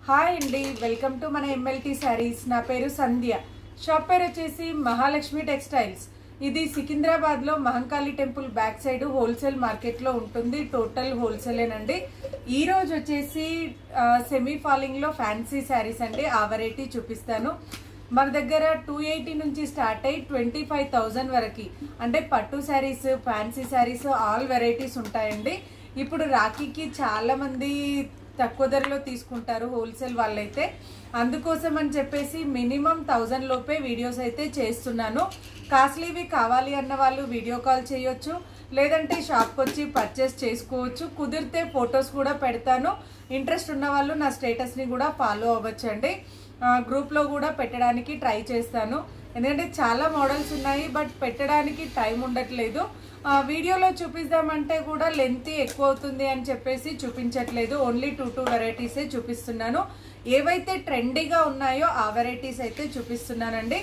Hi అండి, welcome to మన MLT saris. నా పేరు సంధ్య. షాప్ పేరు వచ్చేసి మహాలక్ష్మి టెక్స్టైల్స్. ఇది సికింద్రాబాద్లో Mahankali temple back side wholesale మార్కెట్లో ఉంటుంది. టోటల్ హోల్సేలేనండి. ఈరోజు వచ్చేసి సెమీ ఫాలింగ్లో ఫ్యాన్సీ శారీస్ అండి. ఆ వెరైటీ చూపిస్తాను. మన దగ్గర 280 నుంచి స్టార్ట్ అయ్యి 25,000 వరకు అంటే పట్టు saris, fancy saris all varieties ఉంటాయండి. ఇప్పుడు రాఖీకి చాలా మంది తక్కువ ధరలో తీసుకుంటారు హోల్సేల్ వాళ్ళైతే. అందుకోసం అని చెప్పేసి మినిమం 1000 లోపే వీడియోస్ అయితే చేస్తున్నాను. కాస్ట్లీవి కావాలి అన్న వాళ్ళు వీడియో కాల్ చేయొచ్చు, లేదంటే షాప్కి వచ్చి పర్చేస్ చేసుకోవచ్చు. కుదిరితే ఫొటోస్ కూడా పెడతాను. ఇంట్రెస్ట్ ఉన్న వాళ్ళు నా స్టేటస్ని కూడా ఫాలో అవ్వచ్చు అండి. గ్రూప్లో కూడా పెట్టడానికి ట్రై చేస్తాను. ఎందుకంటే చాలా మోడల్స్ ఉన్నాయి, బట్ పెట్టడానికి టైం ఉండట్లేదు. వీడియోలో చూపిద్దామంటే కూడా లెంత్ ఎక్కువ అవుతుంది అని చెప్పేసి చూపించట్లేదు. ఓన్లీ 2 వెరైటీసే చూపిస్తున్నాను. ఏవైతే ట్రెండీగా ఉన్నాయో ఆ వెరైటీస్ అయితే చూపిస్తున్నానండి.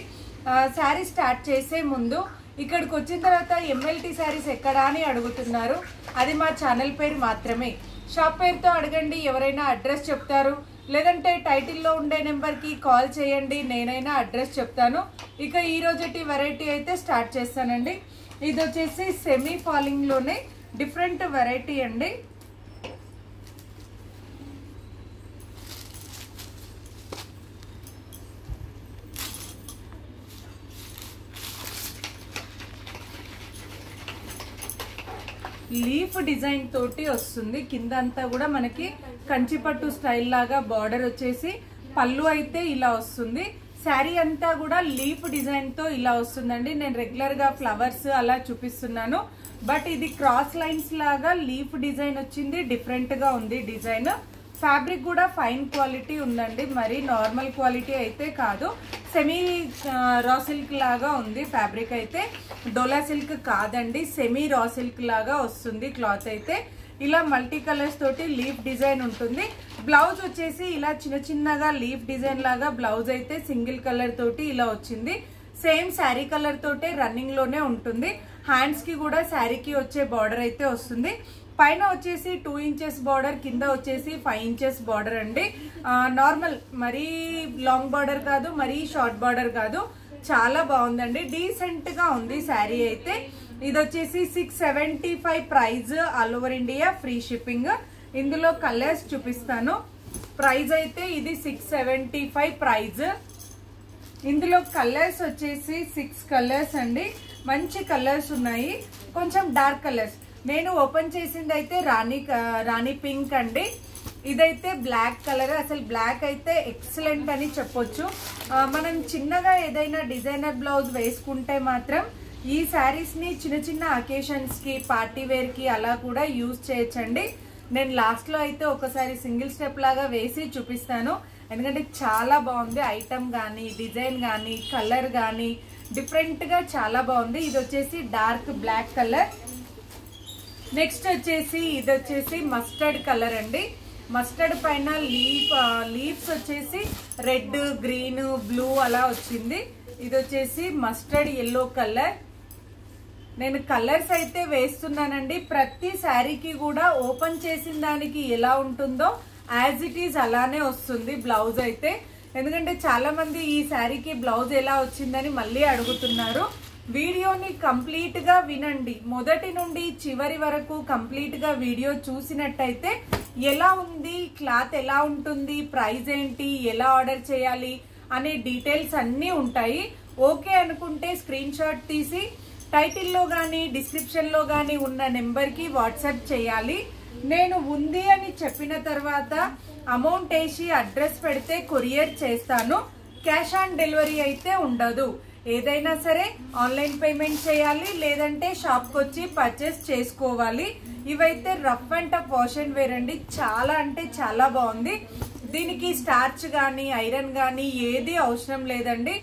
శారీ స్టార్ట్ చేసే ముందు ఇక్కడికి వచ్చిన తర్వాత ఎంఎల్టీ శారీస్ ఎక్కడా అని అడుగుతున్నారు. అది మా ఛానల్ పేరు మాత్రమే. షాప్ పేరుతో అడగండి, ఎవరైనా అడ్రస్ చెప్తారు. లేదంటే టైటిల్లో ఉండే నెంబర్కి కాల్ చేయండి, నేనైనా అడ్రస్ చెప్తాను. ఇక ఈ రోజుటి వెరైటీ అయితే స్టార్ట్ చేస్తానండి. ఇది వచ్చేసి సెమీ ఫాలింగ్లోనే డిఫరెంట్ వెరైటీ అండి. లీఫ్ డిజైన్ తోటి వస్తుంది. కింద అంతా కూడా మనకి కంచిపట్టు స్టైల్ లాగా బార్డర్ వచ్చేసి పళ్ళు అయితే ఇలా వస్తుంది. శారీ అంతా కూడా లీఫ్ డిజైన్ తో ఇలా వస్తుందండి. నేను రెగ్యులర్ గా ఫ్లవర్స్ అలా చూపిస్తున్నాను, బట్ ఇది క్రాస్ లైన్స్ లాగా లీఫ్ డిజైన్ వచ్చింది. డిఫరెంట్ గా ఉంది డిజైన్. ఫ్యాబ్రిక్ కూడా ఫైన్ క్వాలిటీ ఉందండి, మరి నార్మల్ క్వాలిటీ అయితే కాదు. సెమీ రా సిల్క్ లాగా ఉంది ఫ్యాబ్రిక్ అయితే. డోలా సిల్క్ కాదండి, సెమీ రా సిల్క్ లాగా వస్తుంది క్లాత్ అయితే. ఇలా మల్టీ కలర్స్ తోటి లీఫ్ డిజైన్ ఉంటుంది. బ్లౌజ్ వచ్చేసి ఇలా చిన్న చిన్నగా లీఫ్ డిజైన్ లాగా బ్లౌజ్ అయితే సింగిల్ కలర్ తోటి ఇలా వచ్చింది. సేమ్ శారీ కలర్ తోటే రన్నింగ్ లోనే ఉంటుంది. హ్యాండ్స్ కి కూడా శారీకి వచ్చే బార్డర్ అయితే వస్తుంది. పైన వచ్చేసి 2 ఇంచెస్ బార్డర్, కింద వచ్చేసి 5 ఇంచెస్ బార్డర్ అండి. నార్మల్, మరీ లాంగ్ బార్డర్ కాదు, మరీ షార్ట్ బార్డర్ కాదు. చాలా బాగుందండి, డీసెంట్ గా ఉంది శారీ అయితే. ఇది వచ్చేసి 675 price. All over India free shipping. ఇందులో కలర్స్ చూపిస్తాను. ప్రైజ్ అయితే ఇది 675 ప్రైజ్. ఇందులో కలర్స్ వచ్చేసి 6 కలర్స్ అండి. మంచి కలర్స్ ఉన్నాయి, కొంచెం డార్క్ కలర్స్. నేను ఓపెన్ చేసింది అయితే రాణి పింక్ అండి. ఇదైతే బ్లాక్ కలర్. అసలు బ్లాక్ అయితే ఎక్సలెంట్ అని చెప్పొచ్చు. మనం చిన్నగా ఏదైనా డిజైనర్ బ్లౌజ్ వేసుకుంటే మాత్రం ఈ శారీస్ ని చిన్న చిన్న అకేషన్స్ కి, పార్టీ వేర్ కి అలా కూడా యూజ్ చేయొచ్చండి. నేను లాస్ట్ లో అయితే ఒకసారి సింగిల్ స్టెప్ లాగా వేసి చూపిస్తాను, ఎందుకంటే చాలా బాగుంది. ఐటమ్ గానీ, డిజైన్ గానీ, కలర్ గానీ డిఫరెంట్ గా చాలా బాగుంది. ఇది వచ్చేసి డార్క్ బ్లాక్ కలర్. నెక్స్ట్ వచ్చేసి ఇది వచ్చేసి మస్టర్డ్ కలర్ అండి. మస్టర్డ్ పైన లీవ్స్ వచ్చేసి రెడ్, గ్రీన్, బ్లూ అలా వచ్చింది. ఇది వచ్చేసి మస్టర్డ్ ఎల్లో కలర్. నేను కలర్స్ అయితే వేస్తున్నానండి. ప్రతి శారీకి కూడా ఓపెన్ చేసిన దానికి ఎలా ఉంటుందో యాజ్ ఇట్ ఈజ్ అలానే వస్తుంది బ్లౌజ్ అయితే. ఎందుకంటే చాలా మంది ఈ శారీకి బ్లౌజ్ ఎలా వచ్చిందని మళ్ళీ అడుగుతున్నారు. వీడియోని కంప్లీట్ గా వినండి, మొదటి నుండి చివరి వరకు కంప్లీట్ గా వీడియో చూసినట్టయితే ఎలా ఉంది, క్లాత్ ఎలా ఉంటుంది, ప్రైస్ ఏంటి, ఎలా ఆర్డర్ చేయాలి అనే డీటెయిల్స్ అన్నీ ఉంటాయి. ఓకే అనుకుంటే స్క్రీన్ షాట్ తీసి టైటిల్లో గానీ, డిస్క్రిప్షన్ లో గానీ ఉన్న నెంబర్ కి వాట్సాప్ చేయాలి. నేను ఉంది అని చెప్పిన తర్వాత అమౌంట్ వేసి అడ్రస్ పెడితే కొరియర్ చేస్తాను. క్యాష్ ఆన్ డెలివరీ అయితే ఉండదు. ఏదైనా సరే ఆన్లైన్ పేమెంట్ చేయాలి, లేదంటే షాప్కి వచ్చి పర్చేస్ చేసుకోవాలి. ఇవైతే rough and tough wash and wear అండి. చాలా అంటే చాలా బాగుంది. దీనికి స్టార్చ్ గానీ, ఐరన్ గానీ ఏది అవసరం లేదండి.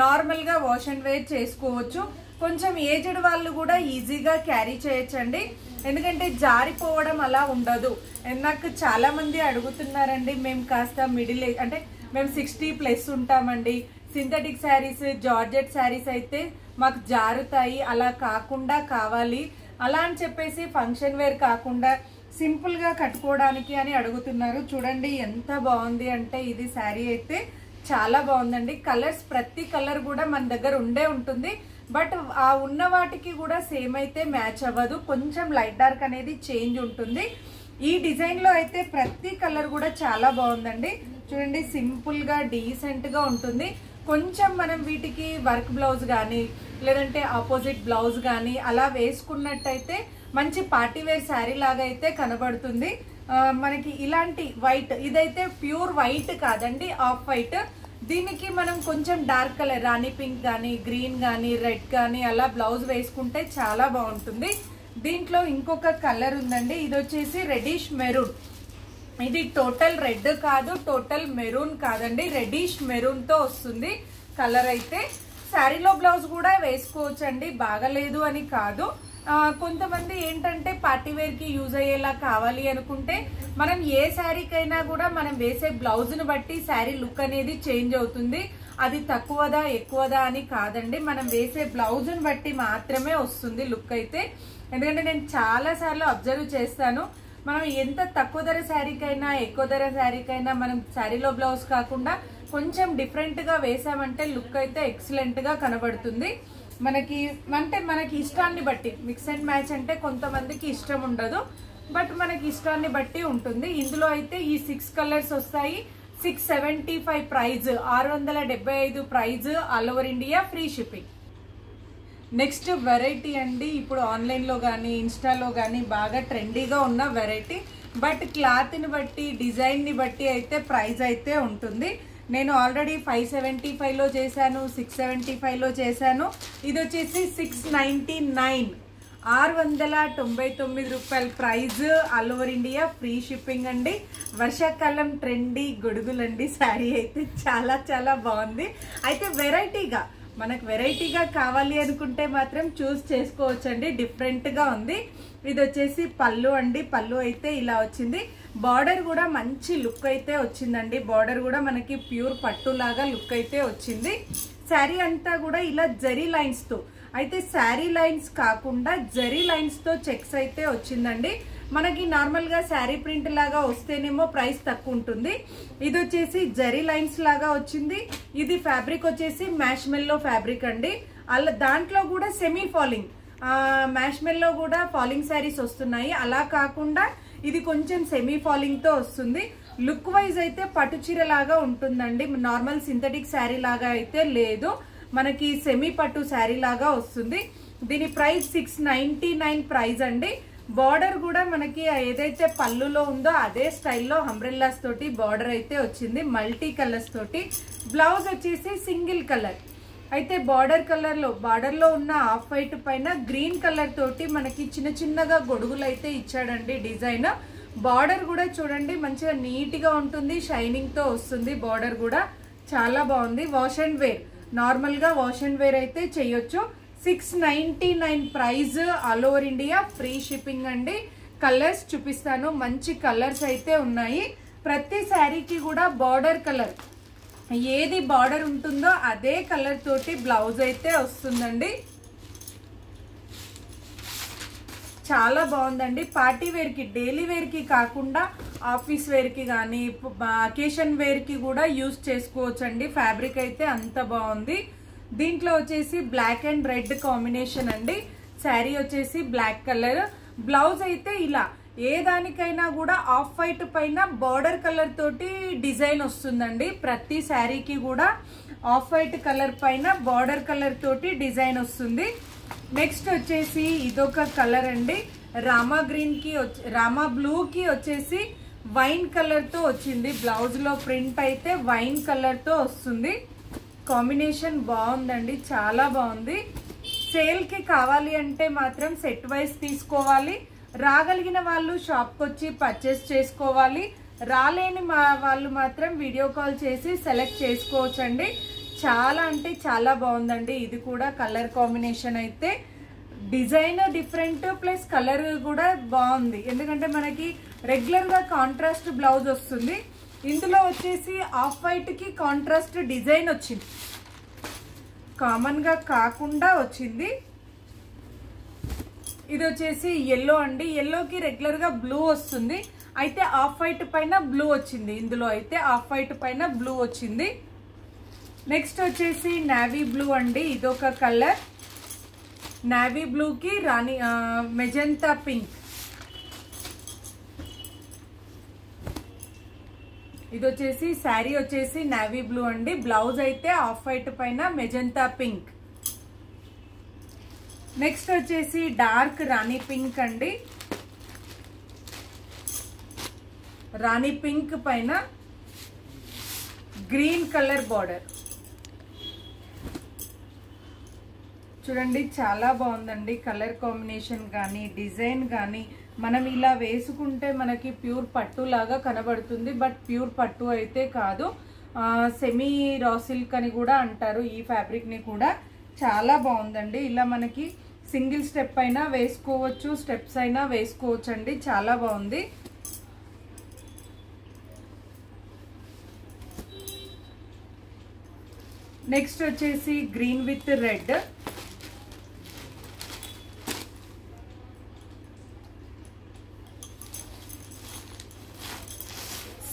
నార్మల్ గా వాష్ అండ్ వేర్ చేసుకోవచ్చు. కొంచెం ఏజ్డ్ వాళ్ళు కూడా ఈజీగా క్యారీ చేయొచ్చండి, ఎందుకంటే జారిపోవడం అలా ఉండదు. నాకు చాలా మంది అడుగుతున్నారండి, మేము కాస్త మిడిల్ ఏజ్ అంటే మేము 60+ ఉంటామండి. సింథటిక్ శారీస్, జార్జెట్ శారీస్ అయితే మాకు జారుతాయి, అలా కాకుండా కావాలి. అలా అని చెప్పేసి ఫంక్షన్ వేర్ కాకుండా సింపుల్ గా కట్టుకోవడానికి అని అడుగుతున్నారు. చూడండి ఎంత బాగుంది అంటే ఇది శారీ అయితే చాలా బాగుందండి. కలర్స్ ప్రతి కలర్ కూడా మన దగ్గర ఉండే ఉంటుంది. బట్ ఆ ఉన్న వాటికి కూడా సేమ్ అయితే మ్యాచ్ అవ్వదు. కొంచెం లైట్ డార్క్ అనేది చేంజ్ ఉంటుంది. ఈ డిజైన్ లో అయితే ప్రతి కలర్ కూడా చాలా బాగుందండి. చూడండి సింపుల్ గా డీసెంట్ గా ఉంటుంది. కొంచెం మనం వీటికి వర్క్ బ్లౌజ్ కానీ లేదంటే ఆపోజిట్ బ్లౌజ్ కానీ అలా వేసుకున్నట్టయితే మంచి పార్టీ వేర్ శారీ లాగా అయితే కనబడుతుంది. మనకి ఇలాంటి వైట్, ఇదైతే ప్యూర్ వైట్ కాదండి, ఆఫ్ వైట్. దీనికి మనం కొంచెం డార్క్ కలర్ రాణి పింక్ కానీ గ్రీన్ కానీ రెడ్ కానీ అలా బ్లౌజ్ వేసుకుంటే చాలా బాగుంటుంది. దీంట్లో ఇంకొక కలర్ ఉందండి, ఇది వచ్చేసి రెడిష్ మెరూన్. ఇది టోటల్ రెడ్ కాదు, టోటల్ మెరూన్ కాదండి, రెడిష్ మెరూన్ తో వస్తుంది కలర్ అయితే. శారీలో బ్లౌజ్ కూడా వేసుకోవచ్చు అండి, బాగలేదు అని కాదు. కొంతమంది ఏంటంటే పార్టీ వేర్ కి యూజ్ అయ్యేలా కావాలి అనుకుంటే మనం ఏ శారీకైనా కూడా మనం వేసే బ్లౌజ్ ను బట్టి శారీ లుక్ అనేది చేంజ్ అవుతుంది. అది తక్కువదా ఎక్కువదా అని కాదండి, మనం వేసే బ్లౌజ్ ను బట్టి మాత్రమే వస్తుంది లుక్ అయితే. ఎందుకంటే నేను చాలా సార్లు అబ్జర్వ్ చేస్తాను, మనం ఎంత తక్కువ ధర శారీకైనా ఎక్కువ ధర శారీకైనా మనం శారీలో బ్లౌజ్ కాకుండా కొంచెం డిఫరెంట్ గా వేసామంటే లుక్ అయితే ఎక్సలెంట్ గా కనబడుతుంది. మనకి ఇష్టాన్ని బట్టి మిక్స్ అండ్ మ్యాచ్ అంటే కొంతమందికి ఇష్టం ఉండదు, బట్ మనకి ఇష్టాన్ని బట్టి ఉంటుంది. ఇందులో అయితే ఈ 6 కలర్స్ వస్తాయి. 675 price, 675 price, all over India free shipping. Next variety అండి, ఇప్పుడు ఆన్లైన్ లో కానీ ఇన్స్టాలో కానీ బాగా ట్రెండీగా ఉన్న వెరైటీ. బట్ క్లాత్ ని బట్టి డిజైన్ ని బట్టి అయితే ప్రైస్ అయితే ఉంటుంది. నేను ఆల్రెడీ 575 లో చేశాను, 675 లో చేశాను. ఇది వచ్చేసి 699, 699 రూపాయల price, all over India free shipping అండి. వర్షాకాలం ట్రెండీ గొడుగులండి శారీ అయితే చాలా చాలా బాగుంది. అయితే మనకు వెరైటీగా కావాలి అనుకుంటే మాత్రం చూస్ చేసుకోవచ్చండి, డిఫరెంట్ గా ఉంది. ఇది వచ్చేసి పళ్ళు అండి, పళ్ళు అయితే ఇలా వచ్చింది. బార్డర్ కూడా మంచి లుక్ అయితే వచ్చిందండి, బార్డర్ కూడా మనకి ప్యూర్ పట్టు లాగా లుక్ అయితే వచ్చింది. శారీ అంతా కూడా ఇలా జరీ లైన్స్ తో, అయితే శారీ లైన్స్ కాకుండా జరీ లైన్స్ తో చెక్స్ అయితే వచ్చిందండి. మనకి నార్మల్ గా శారీ ప్రింట్ లాగా వస్తేనేమో ప్రైస్ తక్కువ ఉంటుంది. ఇది వచ్చేసి జరీ లైన్స్ లాగా వచ్చింది. ఇది ఫ్యాబ్రిక్ వచ్చేసి మ్యాష్ మెల్లో ఫ్యాబ్రిక్ అండి. అలా దాంట్లో కూడా సెమీ ఫాలింగ్, మ్యాష్ మెల్లో కూడా ఫాలింగ్ శారీస్ వస్తున్నాయి. అలా కాకుండా ఇది కొంచెం సెమీ ఫాలింగ్ తో వస్తుంది. లుక్ వైజ్ అయితే పట్టు చీర లాగా ఉంటుందండి, నార్మల్ సింథటిక్ శారీ లాగా అయితే లేదు, మనకి సెమీ పట్టు శారీ లాగా వస్తుంది. దీని ప్రైస్ 699 ప్రైస్ అండి. బార్డర్ కూడా మనకి ఏదైతే పళ్ళులో ఉందో అదే స్టైల్లో అంబ్రెల్లాస్ తోటి బార్డర్ అయితే వచ్చింది, మల్టీ కలర్స్ తోటి. బ్లౌజ్ వచ్చేసి సింగిల్ కలర్. అయితే బార్డర్ లో ఉన్న ఆఫ్ వైట్ పైన గ్రీన్ కలర్ తోటి మనకి చిన్న చిన్నగా గొడుగులు అయితే ఇచ్చాడండి డిజైన్. బార్డర్ కూడా చూడండి మంచిగా నీట్ గా ఉంటుంది, షైనింగ్ తో వస్తుంది. బార్డర్ కూడా చాలా బాగుంది. వాష్ అండ్ వేర్, నార్మల్ గా వాష్ అండ్ వేర్ అయితే చేయొచ్చు. 699 price, all over India free shipping అండి. కలర్స్ చూపిస్తాను, మంచి కలర్స్ అయితే ఉన్నాయి. ప్రతి శారీకి కూడా బార్డర్ కలర్, ఏది బార్డర్ ఉంటుందో అదే కలర్ తోటి బ్లౌజ్ అయితే వస్తుందండి. చాలా బాగుందండి. పార్టీ వేర్ కి, డైలీ వేర్ కి కాకుండా ఆఫీస్ వేర్ కి కానీ అకేషన్ వేర్ కి కూడా యూజ్ చేసుకోవచ్చు అండి. ఫ్యాబ్రిక్ అయితే అంత బాగుంది. దీంట్లో వచ్చేసి బ్లాక్ అండ్ రెడ్ కాంబినేషన్ అండి. శారీ వచ్చేసి బ్లాక్ కలర్, బ్లౌజ్ అయితే ఇలా ఏ దానికైనా కూడా ఆఫ్ వైట్ పైన బార్డర్ కలర్ తోటి డిజైన్ వస్తుందండి. ప్రతి శారీకి కూడా ఆఫ్ వైట్ కలర్ పైన బార్డర్ కలర్ తోటి డిజైన్ వస్తుంది. నెక్స్ట్ వచ్చేసి ఇదొక కలర్ అండి, రామా బ్లూ కి వచ్చేసి వైన్ కలర్ తో వచ్చింది. బ్లౌజ్ లో ప్రింట్ అయితే వైన్ కలర్ తో వస్తుంది. కాంబినేషన్ బాగుందండి, చాలా బాగుంది. సేల్ కి కావాలి అంటే మాత్రం సెట్ వైజ్ తీసుకోవాలి. రాగలిగిన వాళ్ళు షాప్ కి వచ్చి పర్చేస్ చేసుకోవాలి. రాలేని వాళ్ళు మాత్రం వీడియో కాల్ చేసి సెలెక్ట్ చేసుకోవచ్చండి. చాలా అంటే చాలా బాగుందండి. ఇది కూడా కలర్ కాంబినేషన్ అయితే డిజైన్ డిఫరెంట్ ప్లస్ కలర్ కూడా బాగుంది. ఎందుకంటే మనకి రెగ్యులర్ గా కాంట్రాస్ట్ బ్లౌజ్ వస్తుంది, ఇందులో వచ్చేసి ఆఫ్ వైట్ కి కాంట్రాస్ట్ డిజైన్ వచ్చింది, కామన్ గా కాకుండా వచ్చింది. ఇది వచ్చేసి yellow అండి. yellowకి రెగ్యులర్ గా బ్లూ వస్తుంది, అయితే ఆఫ్ వైట్ పైన బ్లూ వచ్చింది. ఇందులో అయితే ఆఫ్ వైట్ పైన బ్లూ వచ్చింది. నెక్స్ట్ వచ్చేసి నావీ బ్లూ అండి. ఇదొక కలర్. నావీ బ్లూకి రాణి మెజంతా పింక్. ఇది వచ్చేసి శారీ వచ్చేసి నావీ బ్లూ అండి. బ్లౌజ్ అయితే ఆఫ్ వైట్ పైన మెజంతా పింక్. నెక్స్ట్ వచ్చేసి డార్క్ రాణి పింక్ అండి. రాణి పింక్ పైన గ్రీన్ కలర్ బార్డర్. చూడండి చాలా బాగుందండి. కలర్ కాంబినేషన్ కానీ డిజైన్ కానీ మనం ఇలా వేసుకుంటే మనకి ప్యూర్ పట్టు లాగా కనబడుతుంది, బట్ ప్యూర్ పట్టు అయితే కాదు. సెమీ రా సిల్క్ అని కూడా అంటారు ఈ ఫ్యాబ్రిక్ ని కూడా. చాలా బాగుందండి. ఇలా మనకి సింగిల్ స్టెప్ అయినా వేసుకోవచ్చు, స్టెప్స్ అయినా వేసుకోవచ్చు అండి. చాలా బాగుంది. నెక్స్ట్ వచ్చేసి green with red.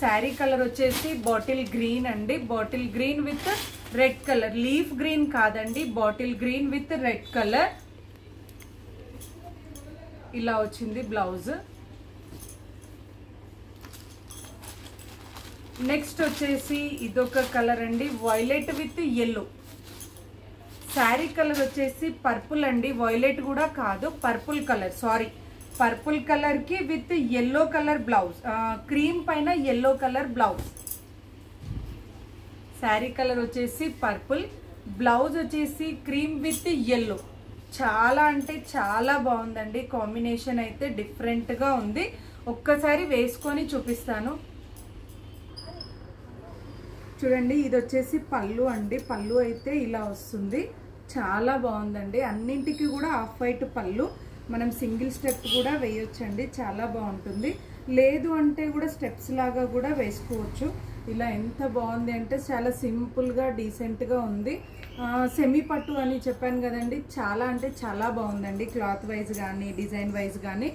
Sari colour వచ్చేసి బాటిల్ గ్రీన్ అండి. Bottle green with red colour. Leaf green కాదండి, bottle green with red colour. ఇలా వచ్చింది బ్లౌజ్. నెక్స్ట్ వచ్చేసి ఇదొక కలర్ అండి, violet with yellow. Sari colour వచ్చేసి పర్పుల్ అండి. వైలెట్ కూడా కాదు, purple colour. Sorry, purple colour కి with yellow colour blouse. Cream పైన yellow colour blouse. Sari colour వచ్చేసి పర్పుల్, బ్లౌజ్ వచ్చేసి క్రీమ్ విత్ yellow. చాలా అంటే చాలా బాగుందండి. కాంబినేషన్ అయితే డిఫరెంట్ గా ఉంది. ఒక్కసారి వేసుకొని చూపిస్తాను. చూడండి, ఇది వచ్చేసి పళ్ళు అండి. పళ్ళు అయితే ఇలా వస్తుంది. చాలా బాగుందండి. అన్నింటికి కూడా ఆఫ్ వైట్ పళ్ళు. మనం సింగిల్ స్టెప్ కూడా వేయొచ్చండి. చాలా బాగుంటుంది. లేదు అంటే కూడా స్టెప్స్ లాగా కూడా వేసుకోవచ్చు. ఇలా ఎంత బాగుంది అంటే చాలా సింపుల్ గా డీసెంట్ గా ఉంది. సెమీ పట్టు అని చెప్పాను కదండి. చాలా అంటే చాలా బాగుందండి. క్లాత్ వైజ్ కానీ డిజైన్ వైజ్ కానీ.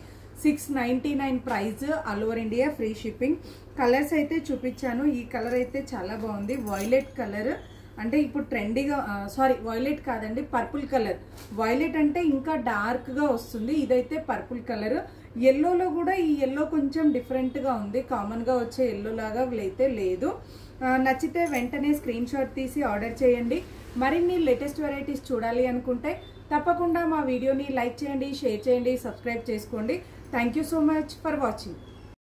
699 price. All over India free shipping. Colours అయితే చూపించాను. ఈ కలర్ అయితే చాలా బాగుంది. వైలెట్ కలర్ అంటే ఇప్పుడు ట్రెండీగా, సారీ వైలెట్ కాదండి, పర్పుల్ కలర్. వైలెట్ అంటే ఇంకా డార్క్ గా వస్తుంది. ఇదైతే పర్పుల్ కలర్. ఎల్లోలో కూడా ఈ ఎల్లో కొంచెం డిఫరెంట్ గా ఉంది. కామన్ గా వచ్చే ఎల్లో లాగా అయితే లేదు. నచ్చితే వెంటనే స్క్రీన్ షాట్ తీసి ఆర్డర్ చేయండి. మరిన్ని లేటెస్ట్ వెరైటీస్ చూడాలి అనుకుంటే తప్పకుండా మా వీడియోని లైక్ చేయండి, షేర్ చేయండి, సబ్స్క్రైబ్ చేసుకోండి. Thank you so much for watching.